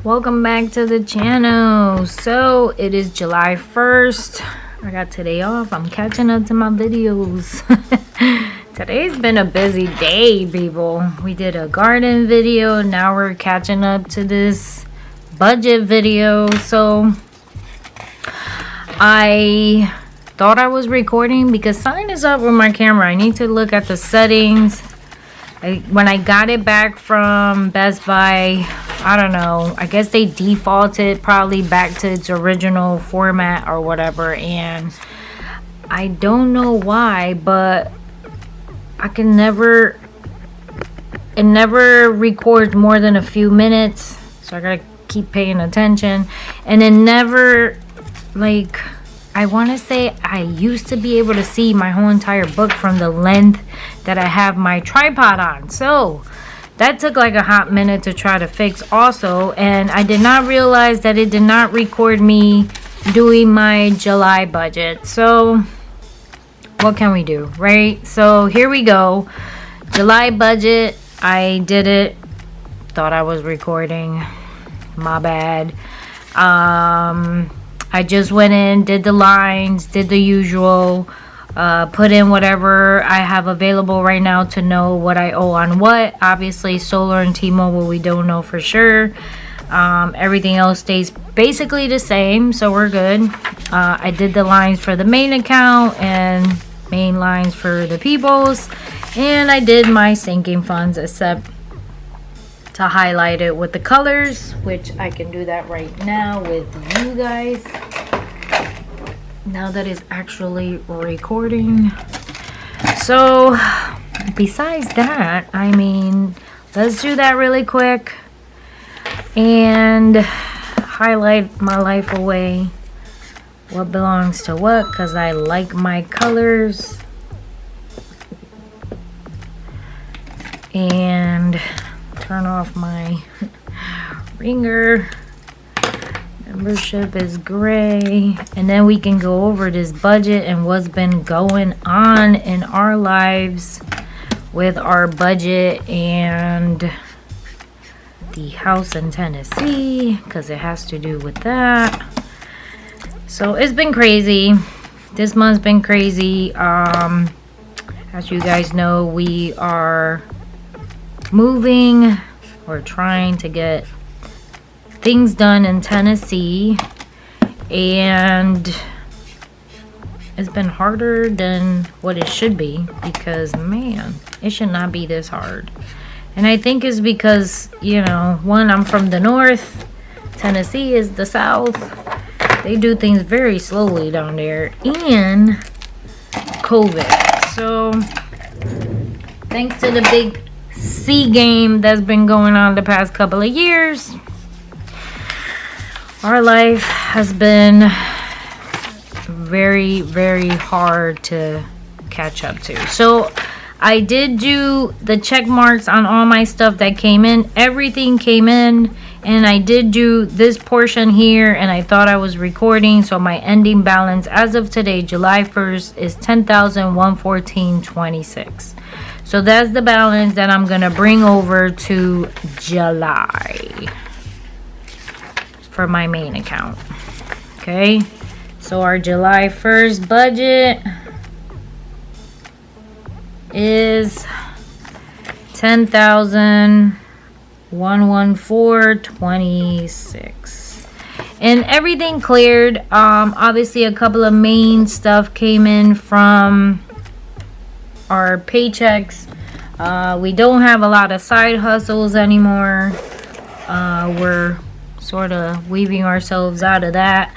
Welcome back to the channel. So it is July 1st. I got today off. I'm catching up to my videos. Today's been a busy day, people. We did a garden video. Now we're catching up to this budget video. So I thought I was recording because something is up with my camera. I need to look at the settings. When I got it back from Best Buy, I don't know, I guess they defaulted probably back to its original format or whatever, and I don't know why, but I can never, it never records more than a few minutes, so I gotta keep paying attention. And it never, like, I want to say I used to be able to see my whole entire book from the length that I have my tripod on. So that took like a hot minute to try to fix also. And I did not realize that it did not record me doing my July budget. So what can we do, right? So here we go. July budget. I did it. Thought I was recording. My bad. I just went in, did the lines, did the usual, put in whatever I have available right now to know what I owe on what. Obviously, Solar and T-Mobile, we don't know for sure. Everything else stays basically the same, so we're good. I did the lines for the main account and main lines for the people's. And I did my sinking funds, except to highlight it with the colors, which I can do that right now with you guys. Now that it's actually recording. So besides that, I mean, let's do that really quick and highlight my life away, what belongs to what, because I like my colors. And turn off my ringer. Membership is gray. And then we can go over this budget and what's been going on in our lives with our budget and the house in Tennessee, because it has to do with that. So it's been crazy. This month's been crazy. As you guys know, we are moving. We're trying to get things done in Tennessee, and it's been harder than what it should be, because man, it should not be this hard. And I think it's because, you know, one, I'm from the north, Tennessee is the south. They do things very slowly down there, and COVID. So thanks to the big C game that's been going on the past couple of years, our life has been very, very hard to catch up to. So I did do the check marks on all my stuff that came in. Everything came in, and I did do this portion here, and I thought I was recording. So my ending balance as of today, July 1st, is $10,114.26. So that's the balance that I'm gonna bring over to July for my main account. Okay, so our July 1st budget is $10,114.26, and everything cleared. Obviously a couple of main stuff came in from our paychecks. We don't have a lot of side hustles anymore. We're sort of weaving ourselves out of that,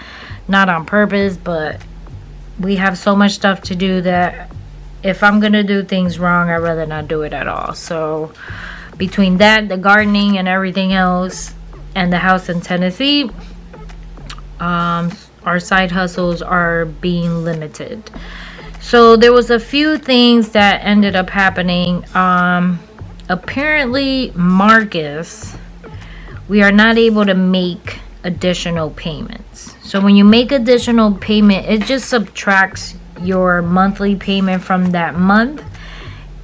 not on purpose, but we have so much stuff to do that if I'm gonna do things wrong, I'd rather not do it at all. So between that, the gardening and everything else, and the house in Tennessee, our side hustles are being limited. So there was a few things that ended up happening. Apparently Marcus, we are not able to make additional payments. So when you make additional payment, it just subtracts your monthly payment from that month,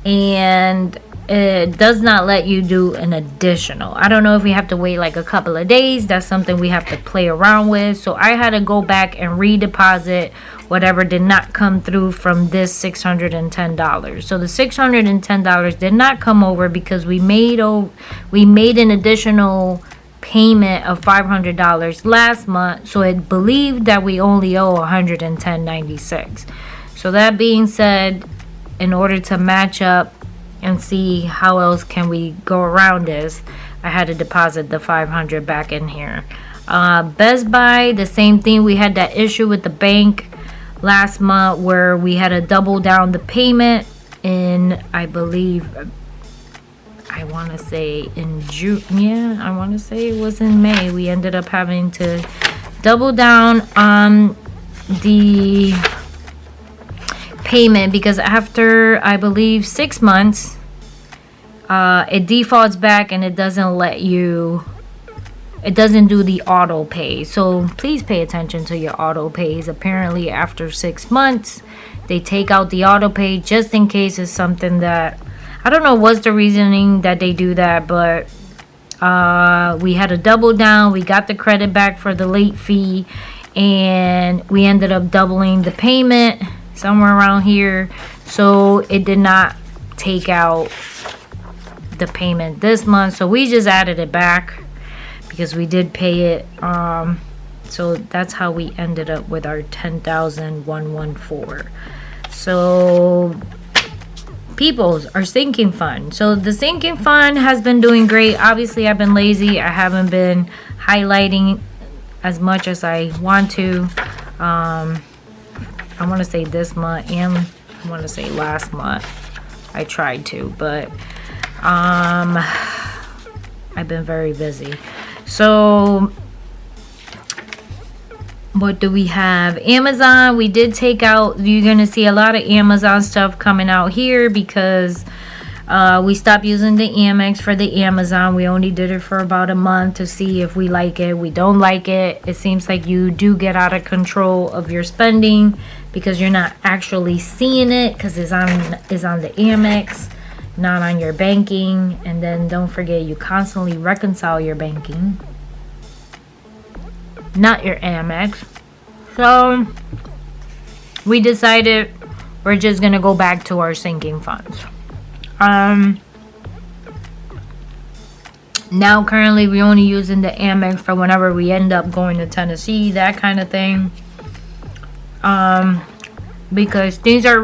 and it does not let you do an additional. I don't know if we have to wait like a couple of days. That's something we have to play around with. So I had to go back and redeposit whatever did not come through from this $610. So the $610 did not come over because we made an additional payment of $500 last month. So it believed that we only owe $110.96. So that being said, in order to match up and see how else can we go around this, I had to deposit the $500 back in here. Best Buy, the same thing. We had that issue with the bank last month where we had to double down the payment in, I believe, I want to say in June. Yeah, I want to say it was in May. We ended up having to double down on the payment because after, I believe, 6 months, it defaults back and it doesn't let you, it doesn't do the auto pay. So please pay attention to your auto pays. Apparently after 6 months they take out the auto pay just in case it's something that, I don't know what's the reasoning that they do that, but we had to double down. We got the credit back for the late fee and we ended up doubling the payment somewhere around here. So it did not take out the payment this month, so we just added it back because we did pay it. So that's how we ended up with our $10,114. So people's, our sinking fund. So the sinking fund has been doing great. Obviously I've been lazy. I haven't been highlighting as much as I want to. I want to say this month and I want to say last month I tried to, but I've been very busy. So what do we have? Amazon, we did take out, you're gonna see a lot of Amazon stuff coming out here because we stopped using the Amex for the Amazon. We only did it for about a month to see if we like it. We don't like it. It seems like you do get out of control of your spending because you're not actually seeing it because it's on the Amex, not on your banking. And then don't forget, you constantly reconcile your banking, not your Amex. So we decided we're just gonna go back to our sinking funds. Now currently we only using the Amex for whenever we end up going to Tennessee, that kind of thing. Because things are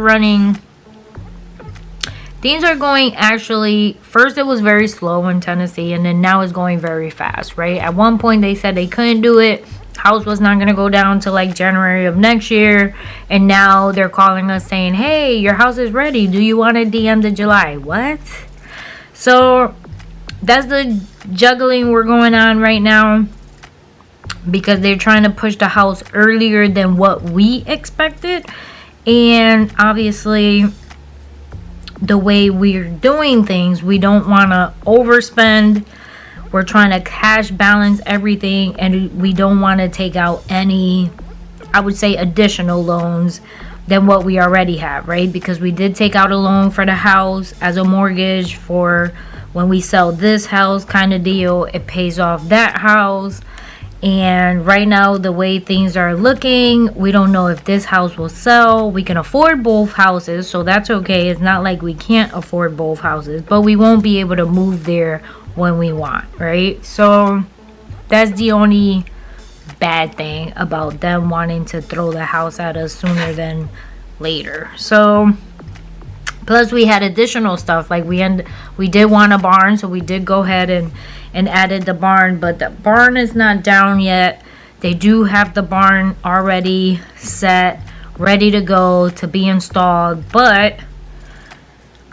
going, actually, first it was very slow in Tennessee and then now it's going very fast, right? At one point they said they couldn't do it. House was not going to go down till like January of next year, and now they're calling us saying, hey, your house is ready, do you want it the end of July? What? So that's the juggling we're going on right now because they're trying to push the house earlier than what we expected. And obviously the way we're doing things, we don't want to overspend. We're trying to cash balance everything, and we don't want to take out any, I would say, additional loans than what we already have, right? Because we did take out a loan for the house as a mortgage for when we sell this house kind of deal. It pays off that house. And right now, the way things are looking, we don't know if this house will sell. We can afford both houses, so that's okay. It's not like we can't afford both houses, but we won't be able to move there when we want, right? So that's the only bad thing about them wanting to throw the house at us sooner than later. So plus we had additional stuff, like we did want a barn, so we did go ahead and added the barn, but the barn is not down yet. They do have the barn already set, ready to go to be installed, but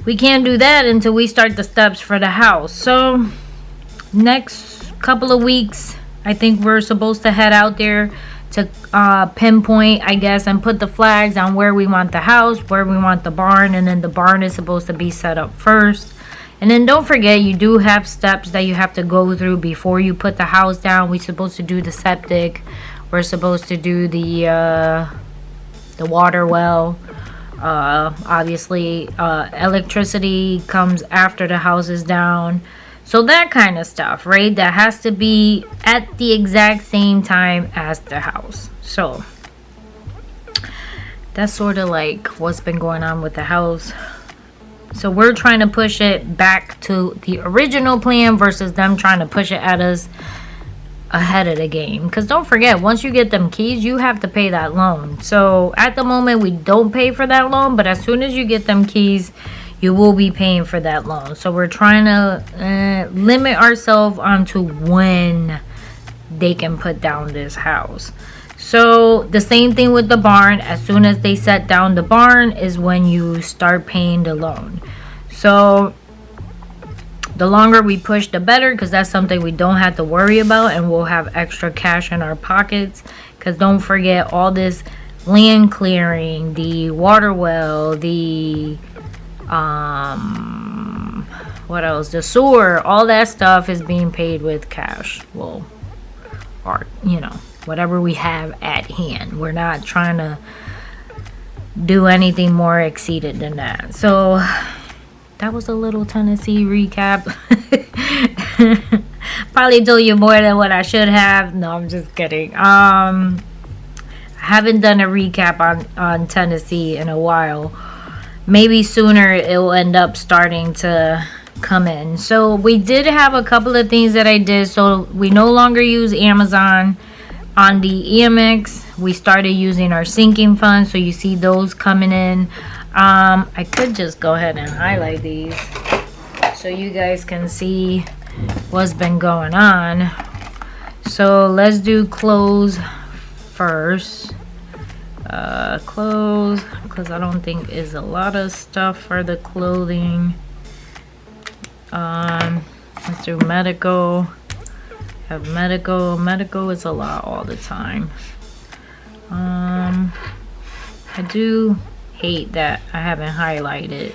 we can't do that until we start the steps for the house. So next couple of weeks, I think we're supposed to head out there to pinpoint, I guess, and put the flags on where we want the house, where we want the barn, and then the barn is supposed to be set up first. And then don't forget, you do have steps that you have to go through before you put the house down. We're supposed to do the septic. We're supposed to do the water well. Obviously, electricity comes after the house is down. So that kind of stuff, right? That has to be at the exact same time as the house. So that's sort of like what's been going on with the house. So we're trying to push it back to the original plan versus them trying to push it at us ahead of the game. Because don't forget, once you get them keys, you have to pay that loan. So at the moment, we don't pay for that loan. But as soon as you get them keys, you will be paying for that loan. So we're trying to limit ourselves onto when they can put down this house. So the same thing with the barn. As soon as they set down the barn is when you start paying the loan. So the longer we push, the better, because that's something we don't have to worry about, and we'll have extra cash in our pockets. Because don't forget, all this land clearing, the water well, the what else, the sewer, all that stuff is being paid with cash. Well, or whatever we have at hand. We're not trying to do anything more exceeded than that. So that was a little Tennessee recap. Probably told you more than what I should have. No, I'm just kidding. I haven't done a recap on Tennessee in a while. Maybe sooner it will end up starting to come in. So we did have a couple of things that I did. So we no longer use Amazon on the EMX. We started using our sinking fund. So you see those coming in. I could just go ahead and highlight these so you guys can see what's been going on. So let's do clothes first. Clothes, because I don't think is a lot of stuff for the clothing. Let's do medical. Have medical is a lot all the time. I do hate that I haven't highlighted.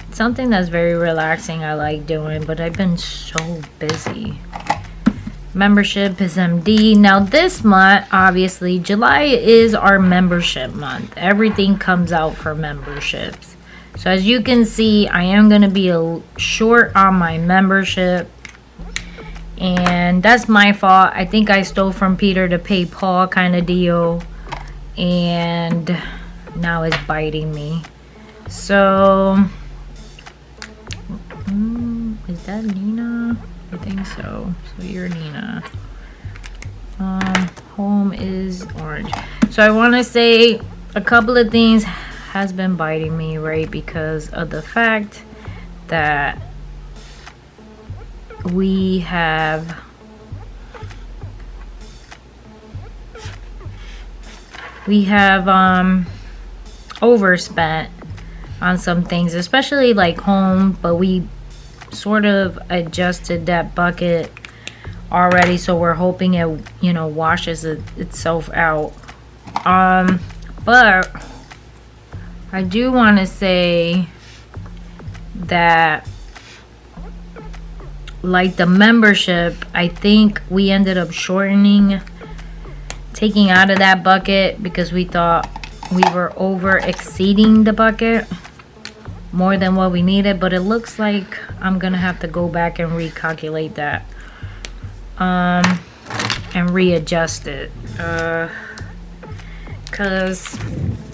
It's something that's very relaxing, I like doing, but I've been so busy. Membership is MD. Now this month, obviously July is our membership month. Everything comes out for memberships. So as you can see, I am going to be short on my membership, and that's my fault. I think I stole from Peter to pay Paul kind of deal, and now it's biting me. So is that Nina? I think so. So you're Nina. Home is orange. So I want to say a couple of things has been biting me, right? Because of the fact that we have overspent on some things, especially like home, but we sort of adjusted that bucket already, so we're hoping it washes itself out. But I do want to say that like the membership, I think we ended up taking out of that bucket because we thought we were over exceeding the bucket more than what we needed. But it looks like I'm gonna have to go back and recalculate that and readjust it, because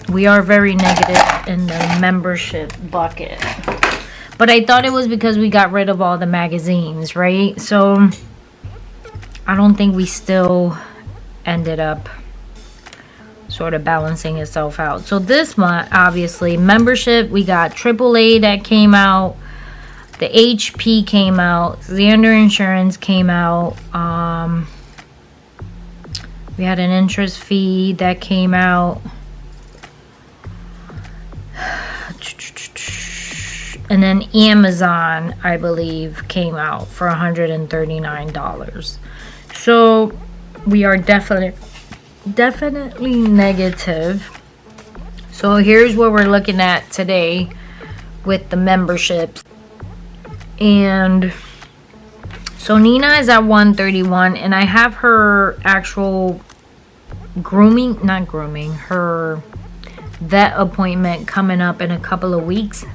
we are very negative in the membership bucket. But I thought it was because we got rid of all the magazines, right? So I don't think we still ended up sort of balancing itself out. So this month, obviously, membership, we got AAA that came out, the HP came out, Xander Insurance came out, we had an interest fee that came out, and then Amazon, I believe, came out for $139. So we are definitely negative. So here's what we're looking at today with the memberships. And so Nina is at 131, and I have her actual her vet appointment coming up in a couple of weeks.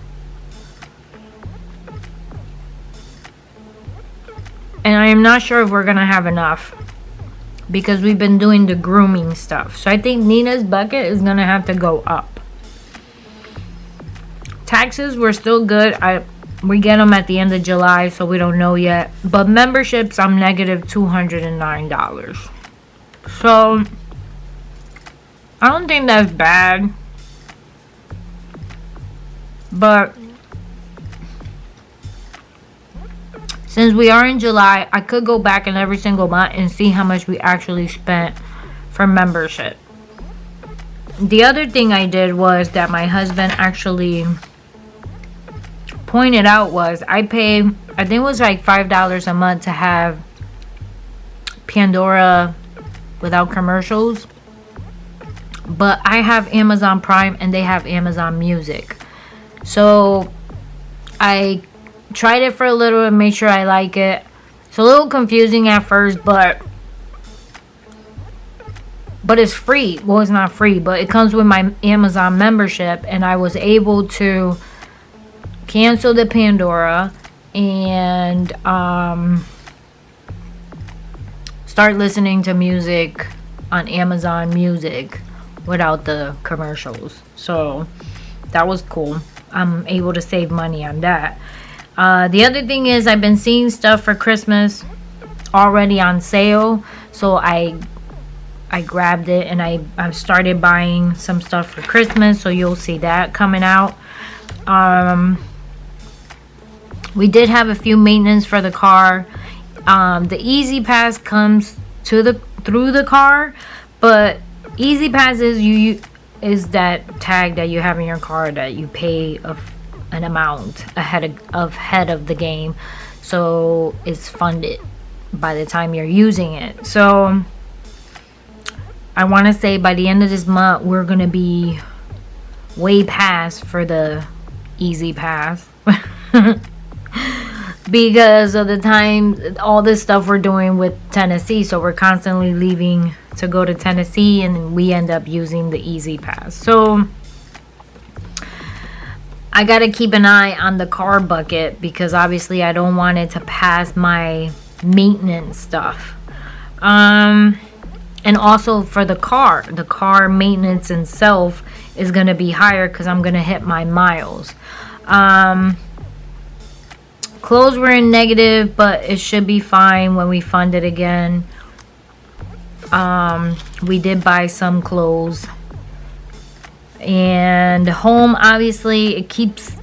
And I am not sure if we're gonna have enough, because we've been doing the grooming stuff. So I think Nina's bucket is gonna have to go up. Taxes were still good. We get them at the end of July, so we don't know yet. But memberships, I'm negative $209. So I don't think that's bad. But since we are in July, I could go back in every single month and see how much we actually spent for membership. The other thing I did was that my husband actually pointed out was I pay, I think it was like $5 a month to have Pandora without commercials. But I have Amazon Prime and they have Amazon Music. So I tried it for a little and made sure I like it. It's a little confusing at first, but it's free. Well, it's not free, but it comes with my Amazon membership, and I was able to cancel the Pandora and start listening to music on Amazon Music without the commercials. So that was cool. I'm able to save money on that. The other thing is I've been seeing stuff for Christmas already on sale, so I grabbed it and I started buying some stuff for Christmas, so you'll see that coming out. We did have a few maintenance for the car. The Easy Pass comes through the car, but Easy Pass is that tag that you have in your car that you pay an amount ahead of the game, so it's funded by the time you're using it. So I want to say by the end of this month we're gonna be way past for the Easy Pass because of the time, all this stuff we're doing with Tennessee. So we're constantly leaving to go to Tennessee, and we end up using the Easy Pass. So I gotta keep an eye on the car bucket, because obviously I don't want it to pass my maintenance stuff. And also for the car maintenance itself is gonna be higher because I'm gonna hit my miles. Clothes were in negative, but it should be fine when we fund it again. We did buy some clothes. And home, obviously, it keeps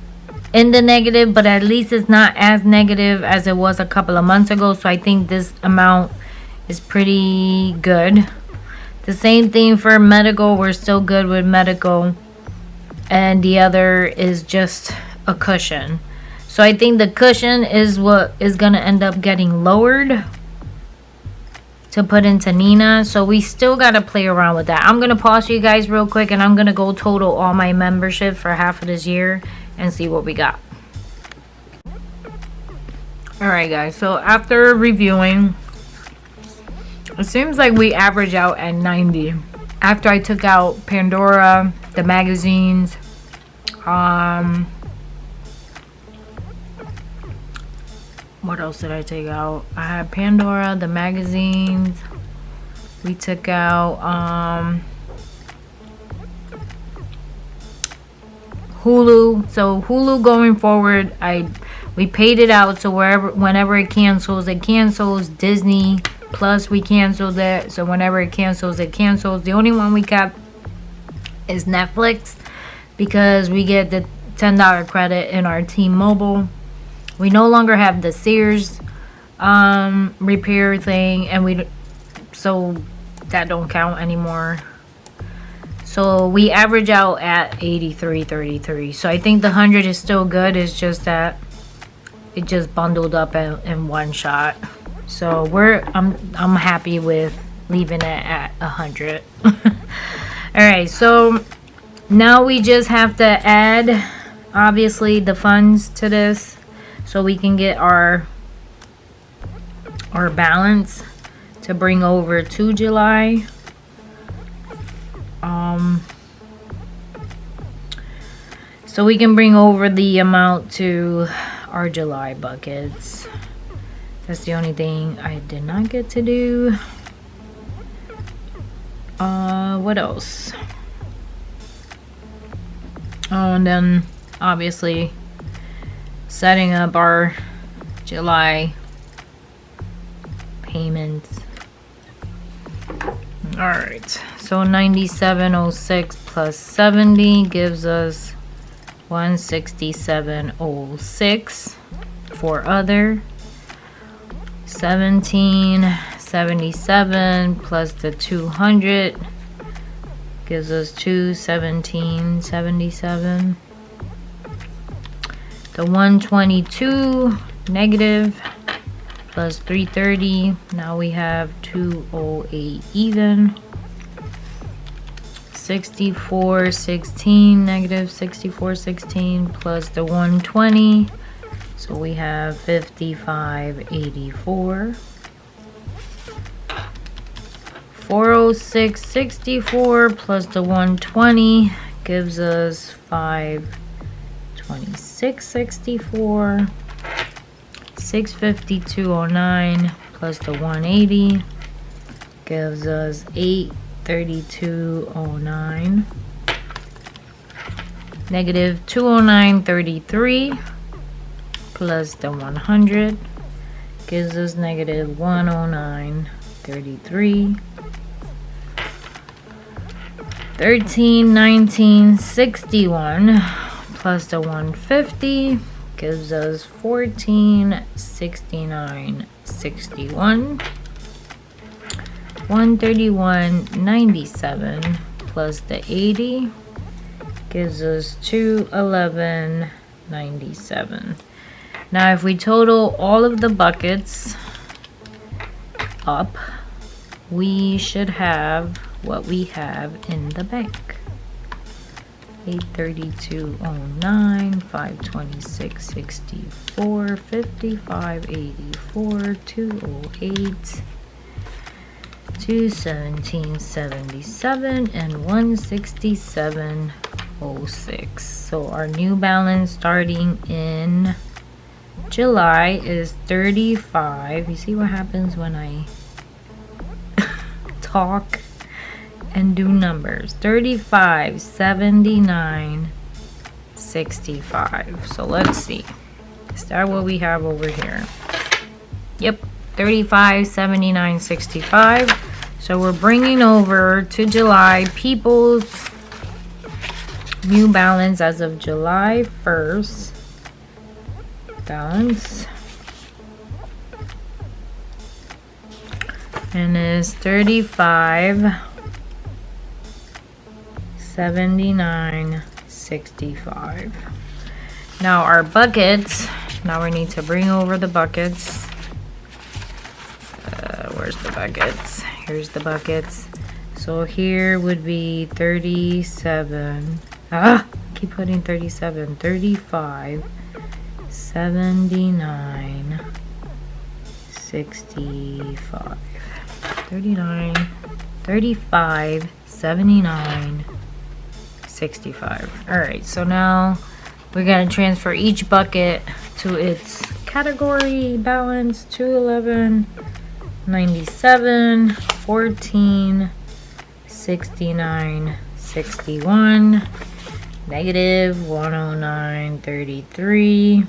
in the negative, but at least it's not as negative as it was a couple of months ago. So I think this amount is pretty good. The same thing for medical. We're still good with medical. And the other is just a cushion. So I think the cushion is what is going to end up getting lowered to put into Nina. So we still got to play around with that. I'm going to pause you guys real quick, and I'm going to go total all my membership for half of this year and see what we got. Alright guys, so after reviewing, it seems like we average out at 90. After I took out Pandora, the magazines, what else did I take out? I had Pandora, the magazines. We took out Hulu. So Hulu going forward, we paid it out, so whenever it cancels. Disney Plus, we canceled it, so whenever it cancels, it cancels. The only one we kept is Netflix, because we get the $10 credit in our T-Mobile. We no longer have the Sears repair thing, and so that don't count anymore. So we average out at 83.33. So I think the 100 is still good. It's just that it just bundled up in one shot. So I'm happy with leaving it at 100. All right, so now we just have to add, obviously, the funds to this, so we can get our balance to bring over to July. So we can bring over the amount to our July buckets. That's the only thing I did not get to do. What else? Oh, and then obviously setting up our July payments. Alright, so 97.06 plus 70 gives us 167.06 for other. 17.77 plus the 200 gives us 217.77. The 122 negative plus 330. Now we have 208 even. 64.16 negative 64.16 plus the 120. So we have 55.84. 406.64 plus the 120 gives us 526.64. 652.09 plus the 180 gives us 832.09. Negative 209.33 plus the 100 gives us negative 109.33. 1319.61 plus the 150 gives us 1469.61. 131.97 plus the 80 gives us 211.97. Now if we total all of the buckets up, we should have what we have in the bank. 832.09, 526.64, 55.84, 208, 217.77, and 167.06. So our new balance starting in July is 35. You see what happens when I talk and do numbers? 35.79.65. So let's see. Is that what we have over here? Yep, 35.79.65. So we're bringing over to July people's new balance as of July 1st. Balance. And is 35.79.65. Now our buckets. Now we need to bring over the buckets. Where's the buckets? Here's the buckets. So here would be 37. Keep putting 37. 35. 79. 65. 39. 35. 79. 65. Alright, so now we're going to transfer each bucket to its category balance. 211, 97, 14, 69, 61, negative 109, 33,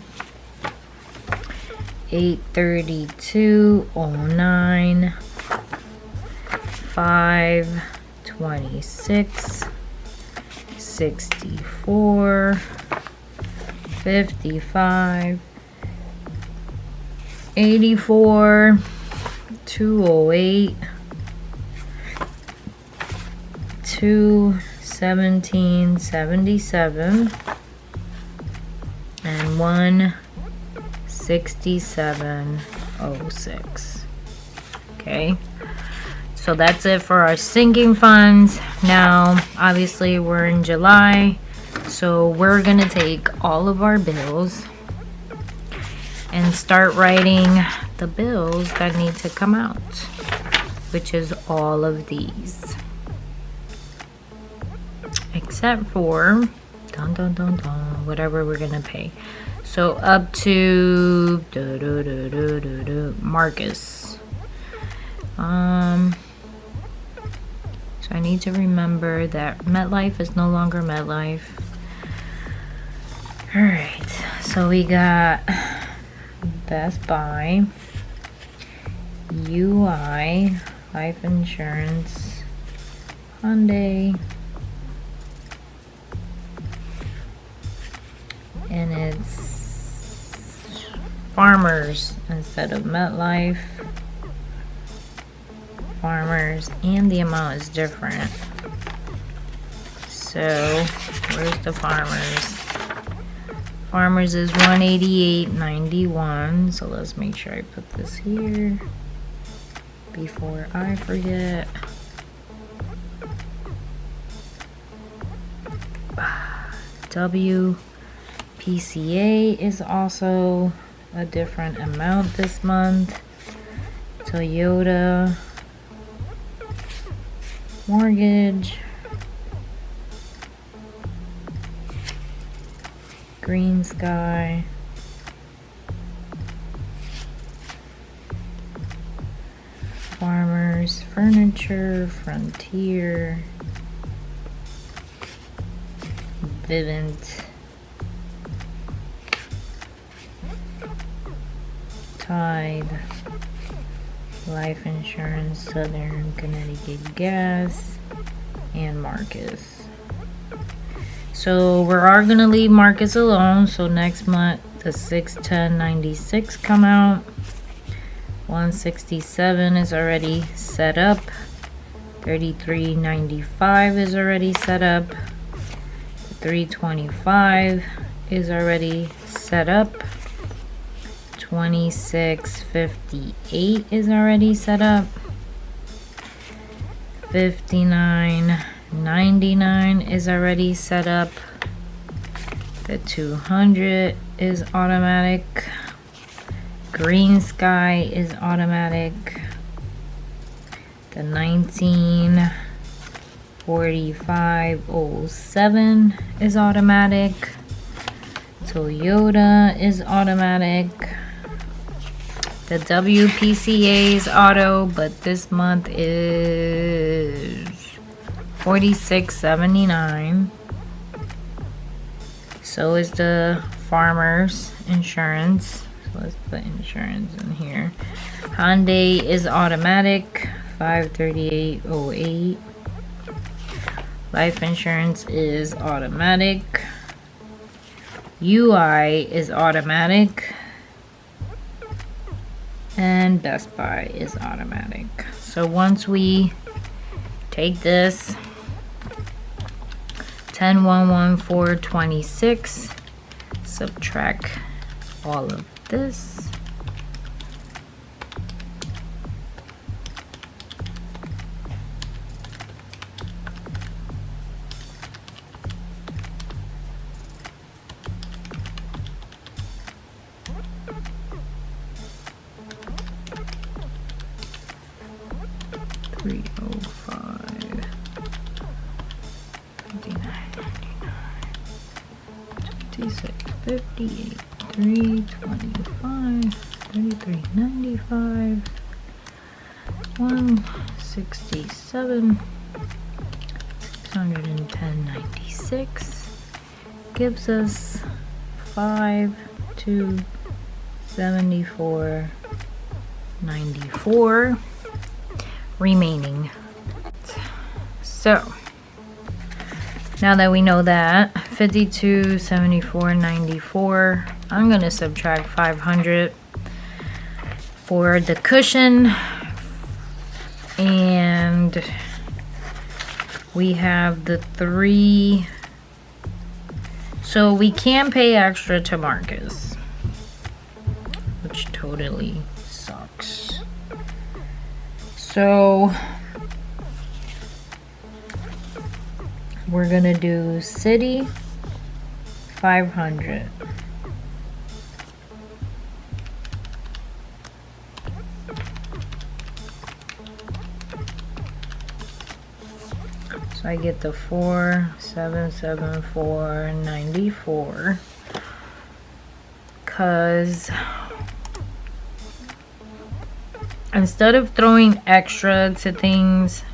832, 09, 5, 26, 64, 55, 84, 208, 217.77, and 167.06. Okay, so that's it for our sinking funds. Now obviously we're in July, so we're gonna take all of our bills and start writing the bills that need to come out, which is all of these, except for whatever we're gonna pay. So up to Marcus. So I need to remember that MetLife is no longer MetLife. Alright, so we got Best Buy, UI, life insurance, Hyundai, and it's Farmers instead of MetLife. Farmers, and the amount is different. So where's the Farmers? Farmers is 188.91. So let's make sure I put this here before I forget. WPCA is also a different amount this month. Toyota mortgage, Green Sky, Farmers, Furniture, Frontier, Vivint, Tide, Life Insurance, Southern Connecticut Gas, and Marcus. So we are gonna leave Marcus alone. So next month the 610.96 come out. 167 is already set up. 33.95 is already set up. 325 is already set up. 26.58 is already set up. 59.99 is already set up. The 200 is automatic. Green Sky is automatic. The 1945.07 is automatic. Toyota is automatic. The WPCA is auto, but this month is $46.79. So is the Farmers Insurance. So let's put insurance in here. Hyundai is automatic, $538.08. Life insurance is automatic. UI is automatic. And Best Buy is automatic. So once we take this 10,114.26, subtract all of this, $305, $56.58, $325, $33.95, $167, $610.96 gives us $5,274.94 remaining. So now that we know that, $52.74.94, I'm gonna subtract 500 for the cushion, and we have the 3. So we can pay extra to Marcus, which totally sucks. So we're gonna do city 500. So I get the 4,774.94 because instead of throwing extra to things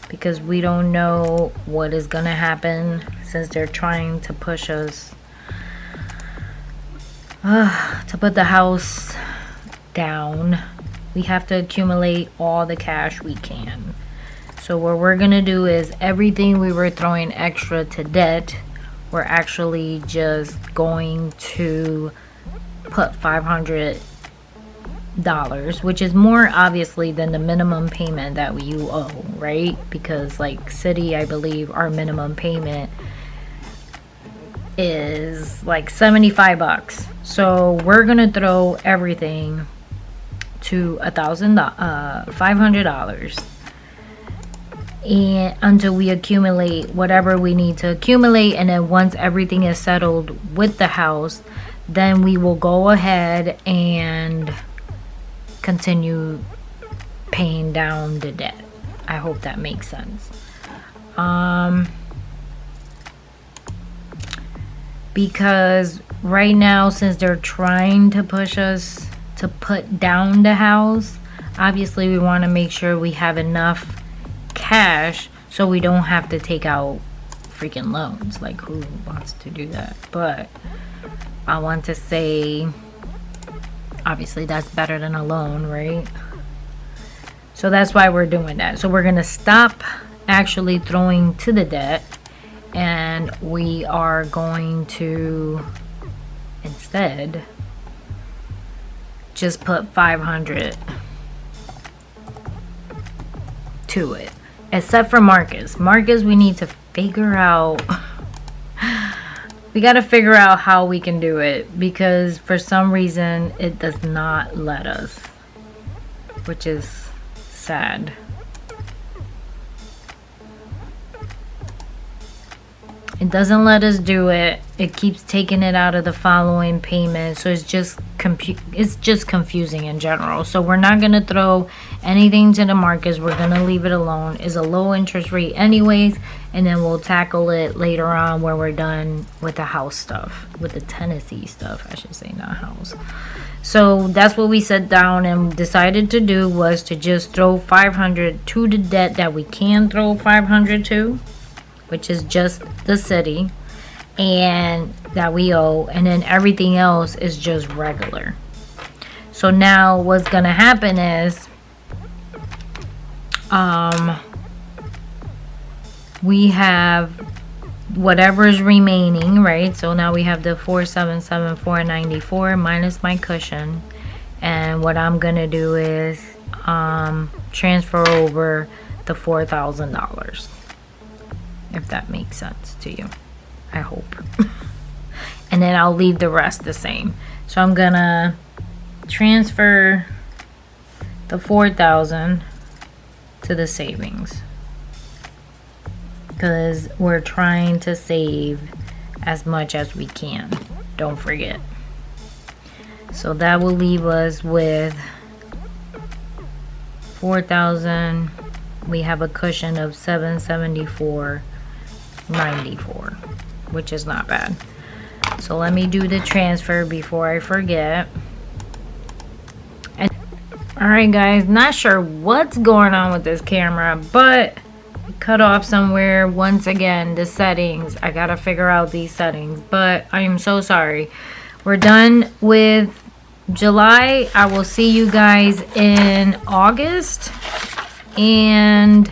because we don't know what is gonna happen, since they're trying to push us to put the house down, we have to accumulate all the cash we can. So what we're gonna do is everything we were throwing extra to debt, we're actually just going to put $500, which is more obviously than the minimum payment that you owe, right? Because like city, I believe our minimum payment is like $75. So we're gonna throw everything to $500, and until we accumulate whatever we need to accumulate, and then once everything is settled with the house, then we will go ahead and continue paying down the debt. I hope that makes sense. Because right now, since they're trying to push us to put down the house, obviously we want to make sure we have enough cash so we don't have to take out freaking loans. Like, who wants to do that? But I want to say, obviously that's better than a loan, right? So that's why we're doing that. So we're gonna stop actually throwing to the debt, and we are going to instead just put 500 to it. Except for Marcus. Marcus, we need to figure out we got to figure out how we can do it, because for some reason it does not let us, which is sad. It doesn't let us do it. It keeps taking it out of the following payment. So it's just confusing in general. So we're not going to throw anything to the Marcus. We're going to leave it alone. It's a low interest rate anyways. And then we'll tackle it later on when we're done with the house stuff. With the Tennessee stuff, I should say, not house. So that's what we sat down and decided to do, was to just throw 500 to the debt that we can throw 500 to, which is just the city and that we owe, and then everything else is just regular. So now what's gonna happen is we have whatever is remaining, right? So now we have the 4,774.94 minus my cushion, and what I'm gonna do is transfer over the $4,000. If that makes sense to you, I hope. And then I'll leave the rest the same. So I'm gonna transfer the 4,000 to the savings, because we're trying to save as much as we can, don't forget. So that will leave us with 4,000. We have a cushion of 774.94, which is not bad. So let me do the transfer before I forget. And all right guys, not sure what's going on with this camera, but cut off somewhere. Once again, the settings, I gotta figure out these settings, but I am so sorry. We're done with July. I will see you guys in August. And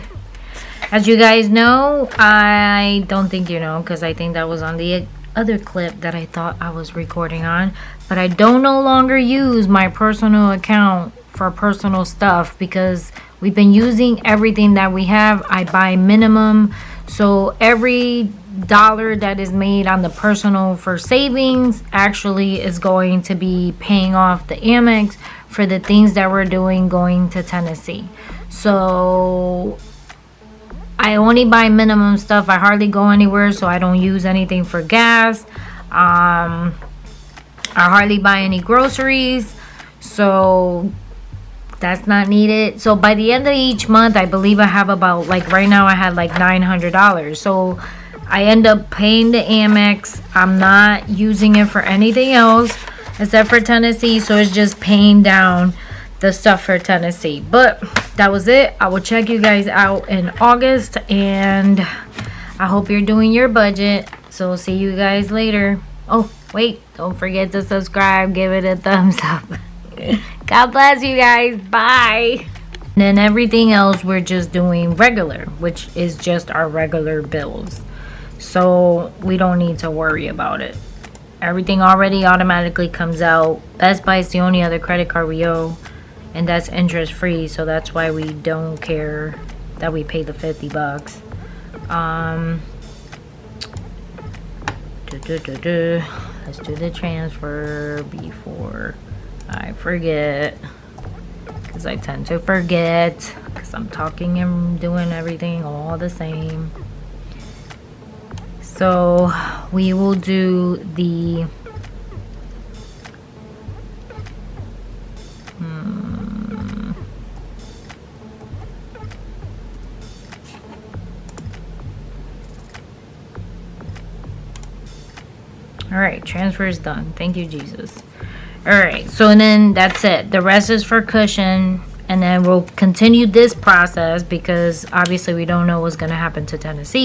as you guys know, I don't think you know, because I think that was on the other clip that I thought I was recording on, but I don't no longer use my personal account for personal stuff, because we've been using everything that we have. I buy minimum, so every dollar that is made on the personal for savings actually is going to be paying off the Amex for the things that we're doing going to Tennessee. So I only buy minimum stuff. I hardly go anywhere, so I don't use anything for gas. I hardly buy any groceries. So that's not needed. So by the end of each month, I believe I have about, like right now I had like $900. So I end up paying the Amex. I'm not using it for anything else except for Tennessee. So it's just paying down the stuff for Tennessee. But that was it. I will check you guys out in August, and I hope you're doing your budget. So see you guys later. Oh, wait, don't forget to subscribe. Give it a thumbs up. God bless you guys. Bye. And then everything else we're just doing regular, which is just our regular bills. So we don't need to worry about it. Everything already automatically comes out. Best Buy is the only other credit card we owe, and that's interest free, so that's why we don't care that we pay the $50. Let's do the transfer before I forget, because I tend to forget because I'm talking and doing everything all the same. So we will do the all right, transfer is done. Thank you, Jesus. All right, so then that's it. The rest is for cushion, and then we'll continue this process because obviously we don't know what's going to happen to Tennessee.